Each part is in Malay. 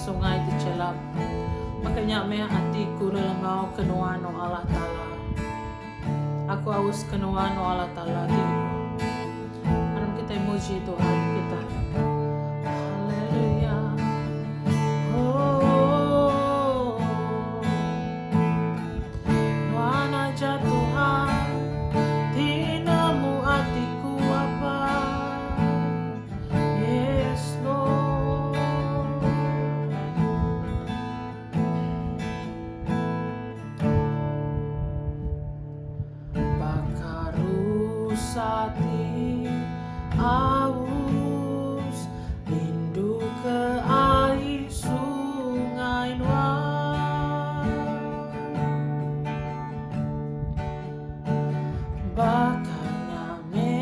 sungai ti celap. Makanya may hatiku relangau kenuano Allah Ta'ala. Aku aus kenuano Allah Ta'ala diriku. Anam kita muji Tuhan kita. Haleluya. Oh, nuana aja Tuhan, tinamu hatiku apa. Yes Lord. Bakarusati aus rindu ke air sungai Nuan. Bakanya me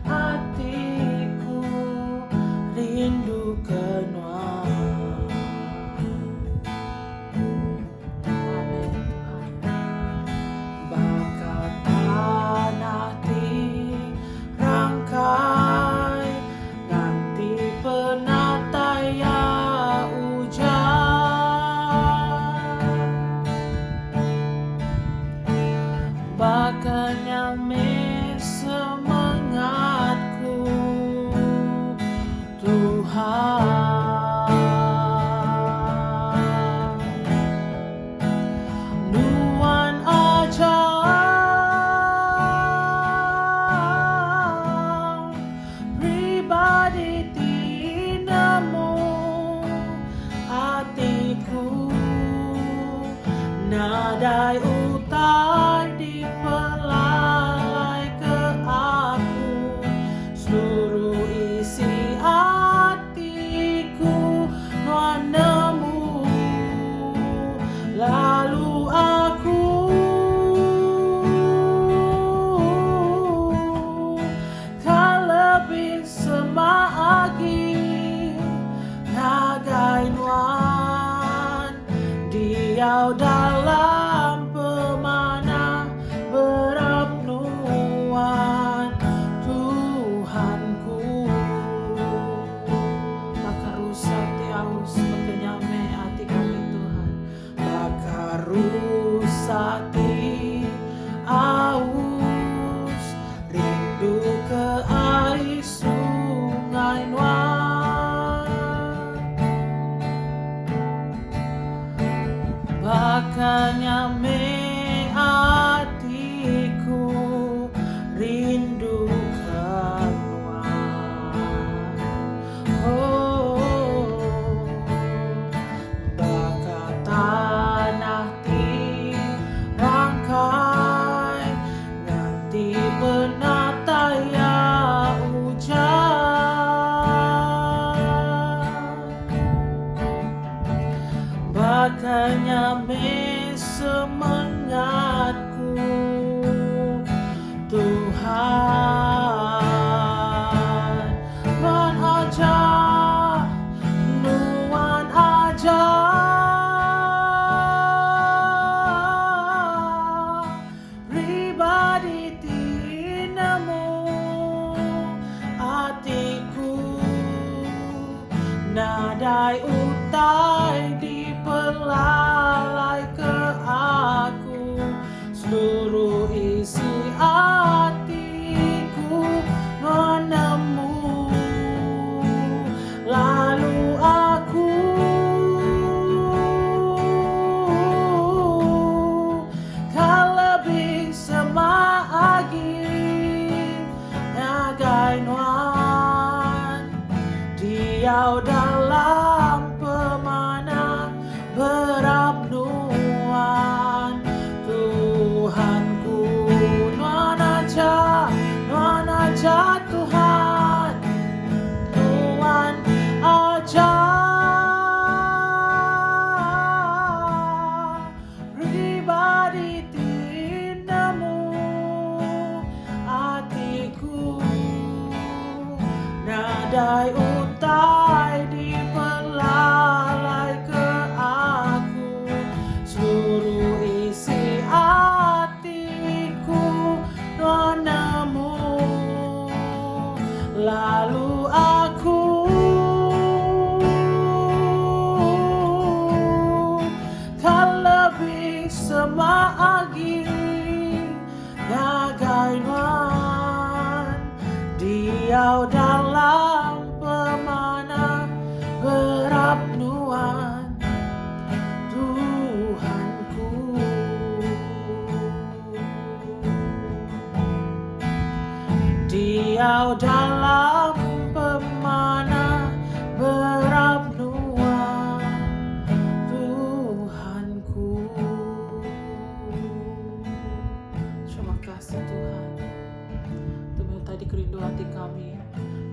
hatiku rindu ke Nuan. Amin Tuhan. Bakat tanah ti rangkai nanti penataya hujan. Bakanya me semangatku Tuhan. Nuan aja pribadi tinamu hatiku nadai utai dipelalai ke aku seluruh isi hatiku nuanamu lalu aku tak lebih semagi nagai nuan diau dalam pemana berabnuan Tuhanku. Bakarusati aus mengenyame hati kami Tuhan. Bakarusati aus rindu ke air sungai Nuan. Bakanya me hatiku rindu ke Nuan. Oh, bakat tanah ti rangkai nanti penataya hujan. Bakanya me semangatku Tuhan. Nuan aja, nuan aja pribadi tinamu hatiku nadai utai dipelalai ke aku seluruh isi hatiku nuanamu lalu aku kan lebih semagi nagai nuan diau dalam pemana berabnuan Tuhanku. Nuan aja Tuhan, nuan aja pribadi tinamu hatiku nadai utai dipelalai ke aku seluruh isi hatiku nuanamu lalu aku semaagi ngagainuan Diau dalam pemana berabnuan Tuhanku Diau dalam pemana berabnuan Tuhanku. Terima kasih Tuhan Tuhan tadi kerindu hati kami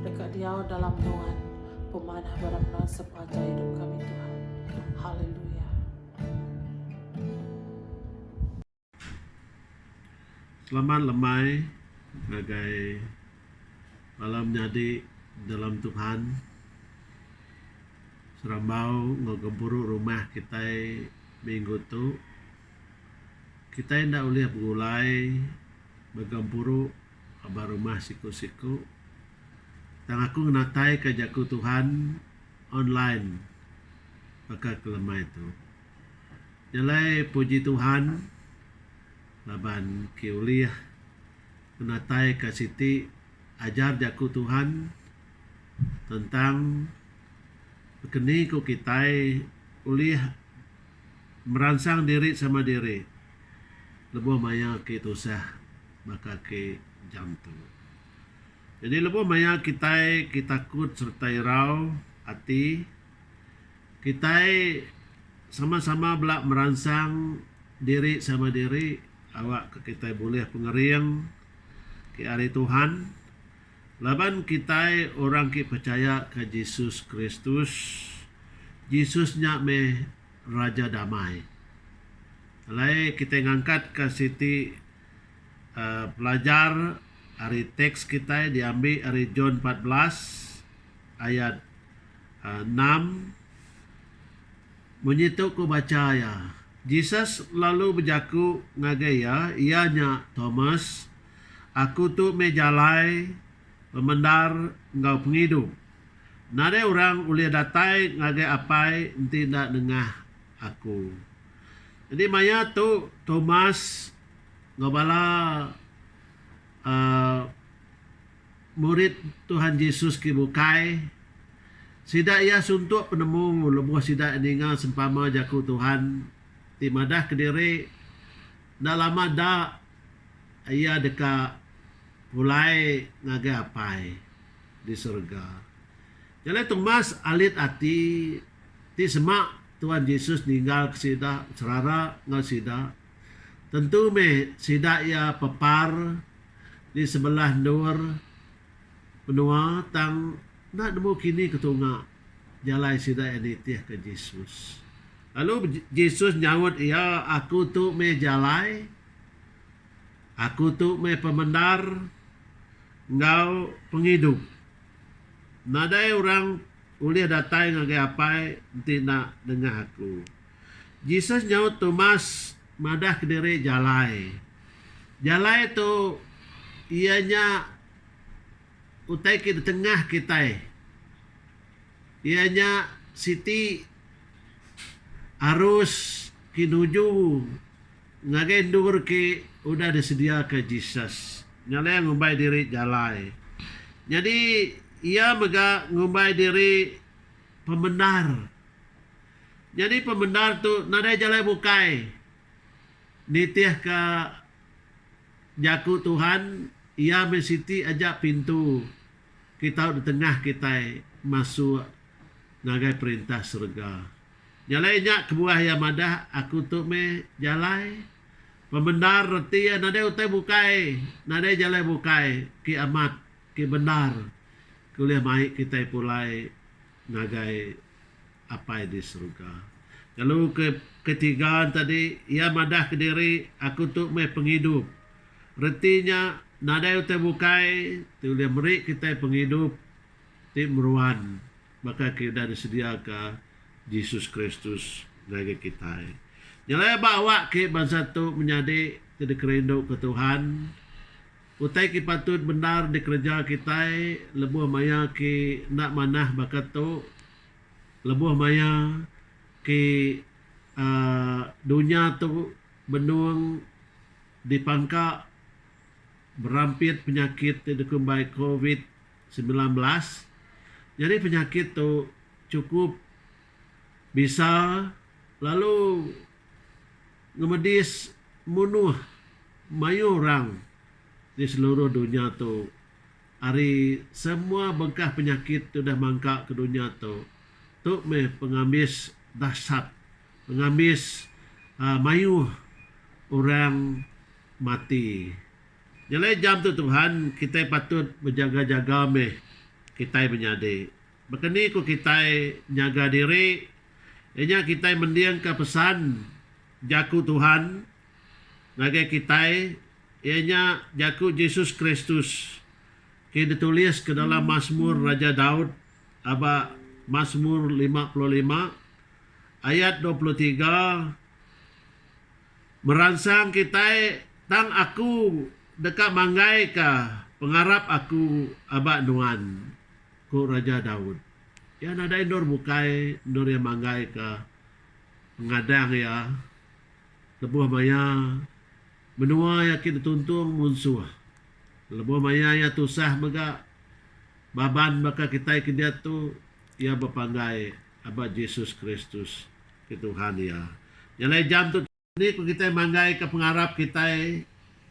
dekat Diau dalam nuan pemana berabnuan sepanjang hidup kami Tuhan. Haleluya. Selamat lemai bagai malam nyadi dalam Tuhan serambau ngegempuru rumah kita minggu tu kita ndak boleh begulai bergempuru kabar rumah siku-siku tang aku natai kajaku Tuhan online maka kelemah itu nyalai puji Tuhan laban kiuliah menatai ke Siti ajar jaku Tuhan tentang begini ku kita ulih merangsang diri sama diri lebuh maya ke tusah maka ke jantung jadi lebuh maya kita takut serta irau hati kita sama-sama belak merangsang diri sama diri awak ke kita boleh pengeriang ke hari Tuhan laban kita orang ki percaya ke Yesus Kristus Yesusnya me Raja Damai Lai kita ngangkat ke Siti pelajar hari teks kita diambil hari John 14 ayat 6 menyitu ku baca ya Jesus lalu berjaku ngagaya ianya Thomas aku tu mejalai pemendar engkau penghidup. Nada orang boleh datai ngagai apai tidak dengah aku. Jadi maya tu Thomas ngabala murid Tuhan Yesus kibukai sida ia suntuk penemu lebuh sida ninga sempama jaku Tuhan ti madah kediri dah lama dah ia deka mulai ngagai apai di surga. Jadi Thomas alit hati ti semak Tuhan Yesus ninggal ke sida serara ngau sida. Tentu me sida ia pepar di sebelah nur benua tang nak nemu kini ketunga jalai sida ini tiah ke Yesus. Lalu Yesus nyawut ia aku tu me jalai aku tu me pemendar engkau penghidup. Nadai orang boleh datang ngagai apai tidak dengar aku. Yesus nyaut Thomas madah kediri jalai. Jalai tu ianya utai di tengah kita. Ianya Siti harus kinuju ngagai ndur ki udah disedia ke Jesus. Nyala yang ngumbai diri jalai. Jadi ia mega ngumbai diri pembenar. Jadi pembenar tu nadai jalai bukai. Nitiah ke jaku Tuhan ia mesiti ajak pintu kita di tengah kita masuk ngagai perintah surga. Nyalai nyak kebuah yang madah aku tu me jalai. Pembenar reti ya nadai utai bukai, nadai jalai bukai ki amat ki benar. Kuliah mai kita pulai nagai apa di surga. Lalu ketiga tadi ia madah ke diri aku tu me penghidup. Retinya nadai utai bukai tuliah meri kita penghidup ti meruan maka kita disedia ke Yesus Kristus nagai kita. Nyalai bawa ke bangsa tu menjadi tidak kerindu ke Tuhan. Utai ki patut benar di kerja kita lebuh maya ki nak manah bakat tu lebuh maya ki dunia tu benung di pangka berampit penyakit dikumbai COVID-19. Jadi penyakit tu cukup bisa lalu ngemedis munuh mayu orang di seluruh dunia tu. Hari semua bengkah penyakit tu dah mangkak ke dunia tu. Tu me pengambis dahsyat, pengambis mayu orang mati. Jadi jam tu Tuhan kita patut berjaga-jaga meh kita menyade. Makanya ku kita nyaga diri, ianya kita mendiang ke pesan jaku Tuhan, ngagai kita ianya jaku Yesus Kristus. Kita ditulis ke dalam Mazmur Raja Daud, aba Mazmur 55 ayat 23, meransang kita tang aku dekat manggai ka pengarap aku aba nuan ku Raja Daud. Ya nada indor bukai indor yang manggai ka pengadang ya lebuh maya menua ya kita tuntung munsuh lebuh maya ya tusah mega baban baka kita kedia tu ya bapanggai aba Yesus Kristus ke Tuhan ya. Nyalai jam tu ni ku kita manggai ke pengarap kita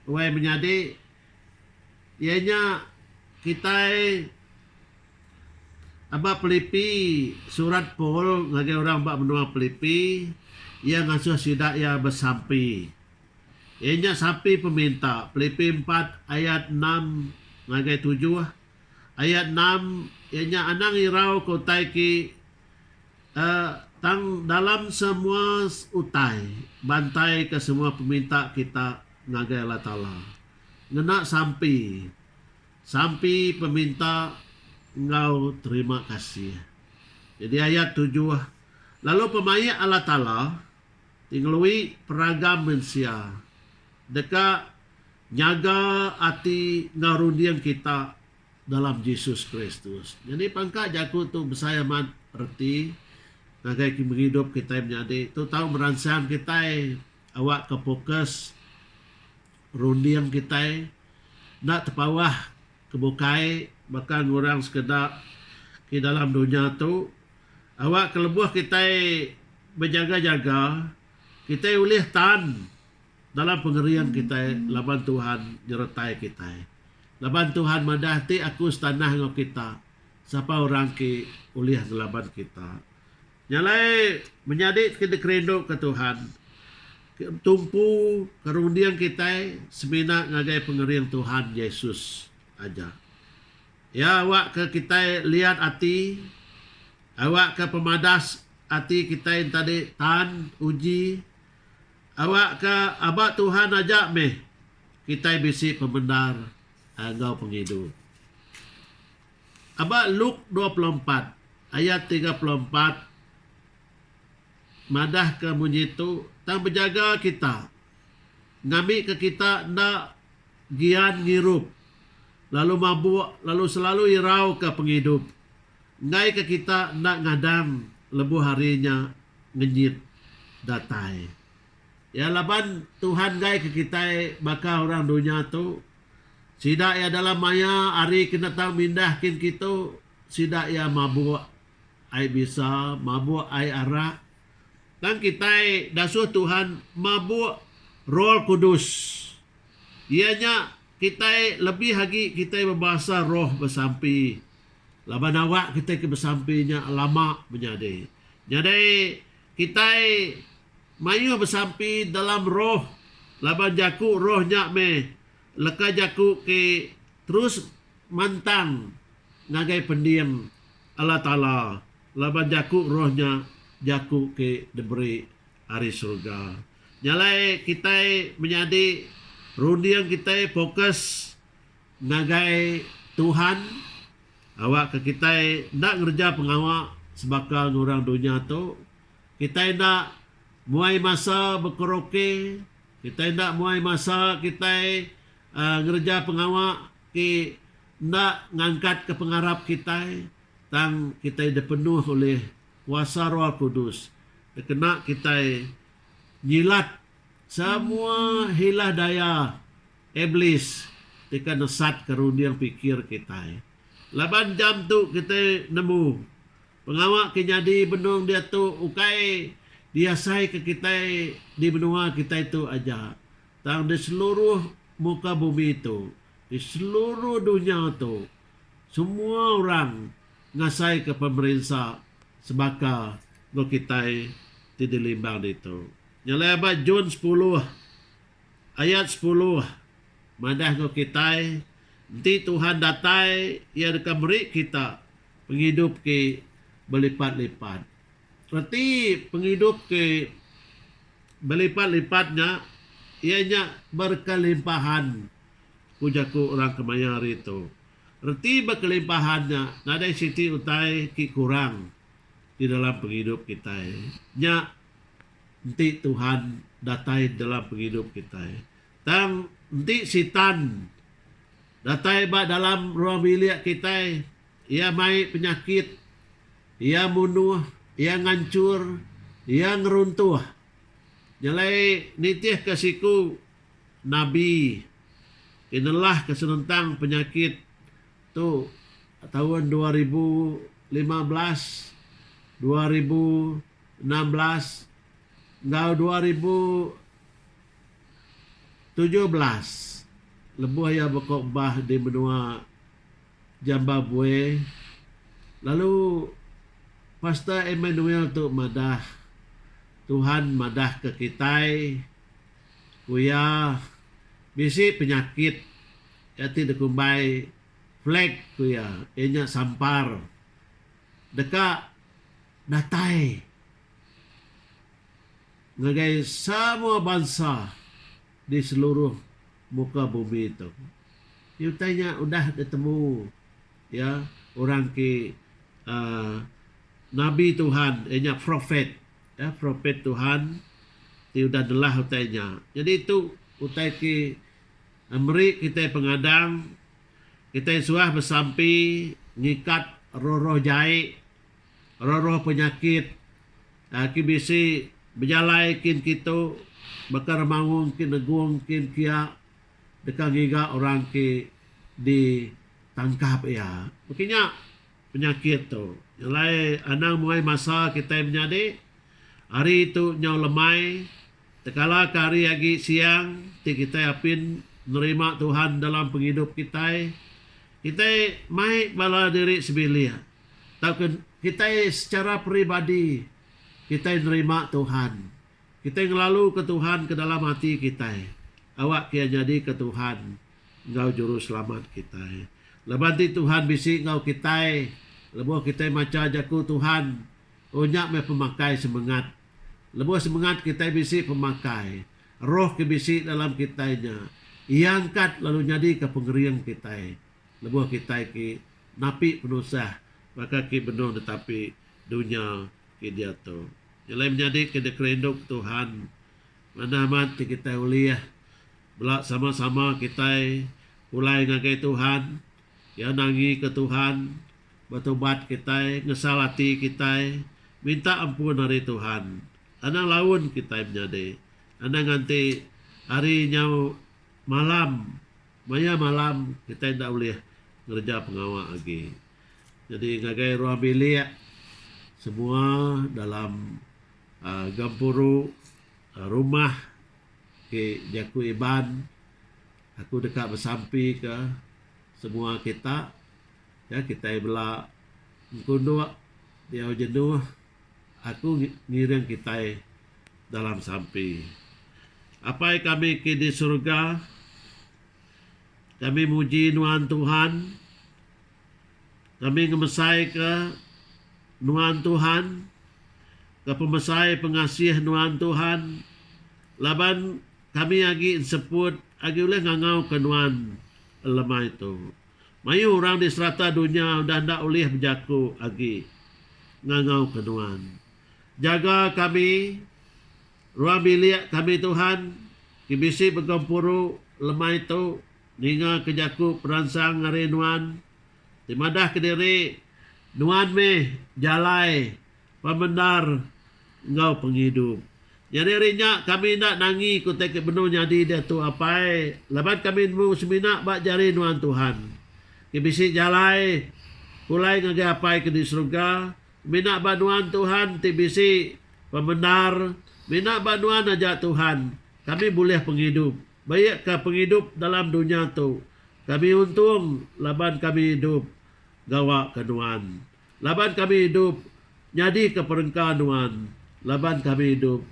uai menyadi ianya kita aba Filipi surat Paul ngagai orang bak menua Filipi ia ngasuh sidak ya bersampi. Ianya sampai peminta Filipi 4 ayat 6 ngagai 7 ayat 6 ianya anang irau kau taiki tang dalam semua utai bantai ke semua peminta kita ngagai Allah Ta'ala ngena sampai peminta engkau terima kasih. Jadi ayat 7 lalu pemaya Allah Ta'ala tinggalui peragam manusia deka nyaga ati ngarundian kita dalam Yesus Kristus. Jadi pangka jaku tu besaya mat erti ngagai menghidup kita menjadi tu tahu meransang kita awak ke fokus rundian kita nak terpawah kebukai bahkan orang sekedar di dalam dunia tu awak kelebuh kita berjaga-jaga kita boleh tahan dalam pengerian kita laban Tuhan nyertai kita laban Tuhan madahti aku setanah ngau kita siapa orang ki ulih laban kita nyalai menjadi kita kerendok ke Tuhan tumpu kerundian kita semina ngagai pengerian Tuhan Yesus aja. Ya awak ke kita lihat hati, awak ke pemadas hati kita yang tadi tahan uji, awak ke abak Tuhan ajak meh kita bisi pembenar engkau penghidup. Abak Luke 24 ayat 34 madah ke munyitu tang berjaga kita ngami ke kita ndak gian ngirup lalu mabuk lalu selalu irau ke penghidup ngai ke kita ndak ngadang lebuh harinya ngenyit datai ya laban Tuhan ngai ke kita baka orang dunia tu sidak ya dalam maya hari kena tahu mindahkin kita sidak ya mabuk ai bisa mabuk ai arak dan kita dasuh Tuhan mabuk Roh Kudus. Ianya kita lebih lagi kita berbahasa roh bersampi. Laban awak kita ke bersampinya lama menjadi. Jadi kita mayu bersampi dalam roh. Laban jaku rohnya me. Leka jaku ke terus mantang ngagai pendiam Allah Ta'ala. Laban jaku rohnya jaku ke diberi hari surga. Nyalai kita menjadi rundian kita fokus ngagai Tuhan. Awak ke kita nak ngerja pengawak sebakal orang dunia tu. Kita nak muai masa berkoroke. Kita nak muai masa kita ngerja pengawak ke nak ngangkat ke pengarap kita. Tang kita dipenuh oleh kuasa Roh Kudus. Kena kita nyilat semua hilah daya iblis tika nesat keruniang pikir kita. Laban jam tu kita nemu pengawak kenyadi benung dia tu ukai dia sai ke kita di benua kita itu aja. Tang di seluruh muka bumi itu, di seluruh dunia tu, semua orang ngasai ke pemerintah sebaka ngo kita di limbang itu. Nyalai abad Jun 10 ayat 10 madah ngo kita nanti Tuhan datai ia dekat beri kita penghidup ke berlipat-lipat. Berarti penghidup ke berlipat-lipatnya ianya berkelimpahan kujaku orang kemayar itu. Berarti berkelimpahannya nada siti utai ki kurang di dalam penghidup kita. Nya nanti Tuhan datai dalam penghidup kita. Tang nanti sitan datai ba dalam ruang bilik kita. Ia mai penyakit, ia bunuh, ia ngancur, ia ngeruntuh. Nyalai nitih kasiku Nabi inilah kesenentang penyakit tu tahun 2015 2016 ngau 2017 lebuh ya bekok bah di benua Zimbabwe. Lalu Pastor Emmanuel tu madah Tuhan madah ke kita kuya bisi penyakit yati dekumbai flag kuya enya sampar deka datai ngagai semua bangsa di seluruh muka bumi itu. Yutanya udah ketemu ya orang ke Nabi Tuhan enya prophet ya prophet Tuhan ti udah delah utainya. Jadi itu utai ki amri kita pengadang kita suah bersampi ngikat roh-roh jai roh-roh penyakit ki bisi berjalai kin kita bakar mangung kin negung kin kia dekat giga orang ki ditangkap ya. Makanya penyakit tu yang lain anang mulai masa kita menjadi hari itu nyau lemai tekala kari agi siang ti kita apin menerima Tuhan dalam penghidup kita mai bala diri sebilia tahu kita secara pribadi kita menerima Tuhan kita ngelalu ke Tuhan ke dalam hati kita awak kia jadi ke Tuhan engkau juru selamat kita lebanti Tuhan bisi engkau kita lebuh kita maca jaku Tuhan unyak me pemakai semangat lebuh semangat kita bisi pemakai roh ke bisi dalam kitanya iangkat lalu jadi ke pengeriang kita lebuh kita ki napi penusah maka ki benar tetapi dunia ki dia tu jelai menjadi ke dekrenduk Tuhan mana mati kita uliah belak sama-sama kita ulai ngagai Tuhan ya nangi ke Tuhan bertobat kita ngesal hati kita minta ampun dari Tuhan anang laun kita menjadi anang nanti harinya malam maya malam kita tidak boleh ngerja pengawal lagi. Jadi ngagai ruang bilik semua dalam gampuru rumah ke jaku iban aku dekat bersampi ke semua kita ya kita bela kundu dia jenuh aku ngiring kita dalam sampi apa yang kami ke di surga kami muji nuan Tuhan kami ngemesai ke nuan Tuhan ke pemesai pengasih nuan Tuhan laban kami lagi sebut lagi oleh ngangau ke nuan lemah itu mayu orang di serata dunia dah ndak oleh berjaku lagi ngangau ke nuan jaga kami ruang bilik kami Tuhan kibisi bergampuru lemah itu ninga kejaku peransang ngari nuan timadah kediri nuan me jalai pembenar engkau penghidup Jadi rinya kami nak nangi kutek benar jadi dia tu apai. Laban kami mu semina bak jari nuan Tuhan. Kibisi jalai kulai ngage apai ke di surga. Mina bak nuan Tuhan tibisi pembenar. Mina bak nuan aja Tuhan. Kami boleh penghidup. Baik ke penghidup dalam dunia tu. Kami untung laban kami hidup gawa ke nuan. Laban kami hidup jadi ke perengka nuan. Laban kami hidup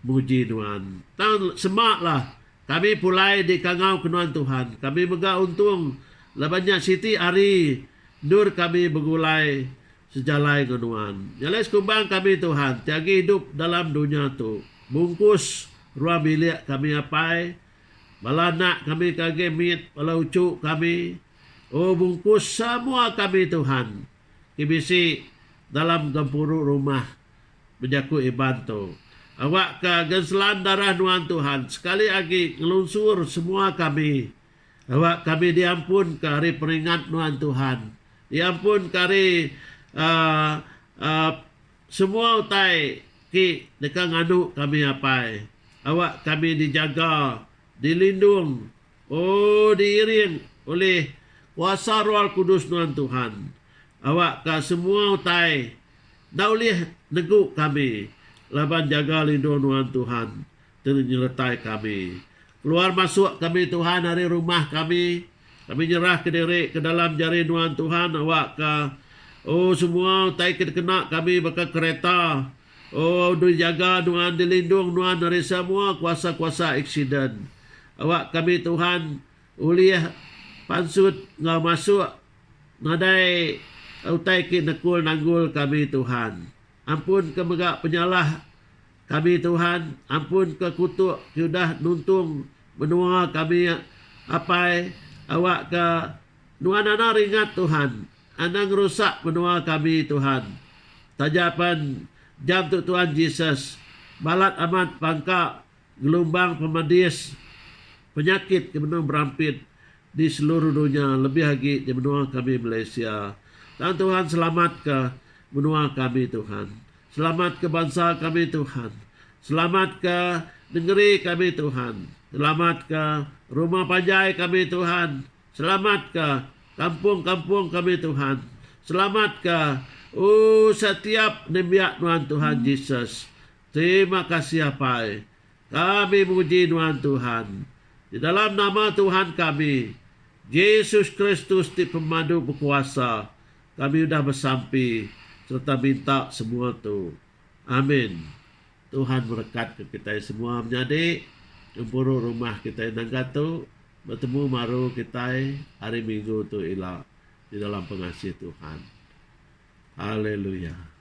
muji Tuhan. Tahun semaklah kami pulai di kangau kenuan Tuhan. Kami megah untung labannya siti hari nur kami begulai sejalai kenuan. Jalai sekumbang kami Tuhan. Tiagi hidup dalam dunia tu. Bungkus ruang bilik kami apai. Balanak kami kagemit. Bala ucuk kami. Oh bungkus semua kami Tuhan. Kibisi dalam gempuru rumah. Menjaku ibantu. Awak ke genselan darah nuan Tuhan. Sekali lagi ngelunsur semua kami. Awak kami diampun ke hari peringat nuan Tuhan. Diampun ke hari semua utai ki dekat nganu kami apai. Awak kami dijaga, dilindung, diiring oleh kuasa Roh Kudus nuan Tuhan. Awak ke semua utai daulih neguk kami. Laban jaga lindung nuan Tuhan. Menyertai kami. Keluar masuk kami Tuhan dari rumah kami. Kami nyerah ke diri ke dalam jari nuan Tuhan. Awak ke semua tai kena kami bakal kereta. Dijaga nuan, dilindung nuan dari semua kuasa-kuasa aksiden. Awak kami Tuhan uliah pansut ngau masuk ngadai utai ki nekul nanggul kami Tuhan. Ampun ke megak penyalah kami Tuhan. Ampun ke kutuk sudah nuntung menua kami apai. Awak ke nuan anak ringat Tuhan. Anak rusak menua kami Tuhan. Tajapan jam tu Tuhan Yesus. Balat amat pangka gelombang pemadis penyakit ke menua berampit di seluruh dunia. Lebih lagi di menua kami Malaysia. Dan Tuhan selamat ke menua kami Tuhan. Selamat ke bangsa kami Tuhan. Selamat ke negeri kami Tuhan. Selamat ke rumah panjai kami Tuhan. Selamat ke kampung-kampung kami Tuhan. Selamat ke setiap nembiak nuan Tuhan Yesus. Terima kasih apai. Kami memuji nuan Tuhan. Di dalam nama Tuhan kami, Yesus Kristus di pemandu berkuasa, kami sudah bersampai serta minta semua tu. Amin. Tuhan berkat ke kita semua menjadi tempuru rumah kita yang tu bertemu maru kita hari Minggu tu ilah di dalam pengasih Tuhan. Haleluya.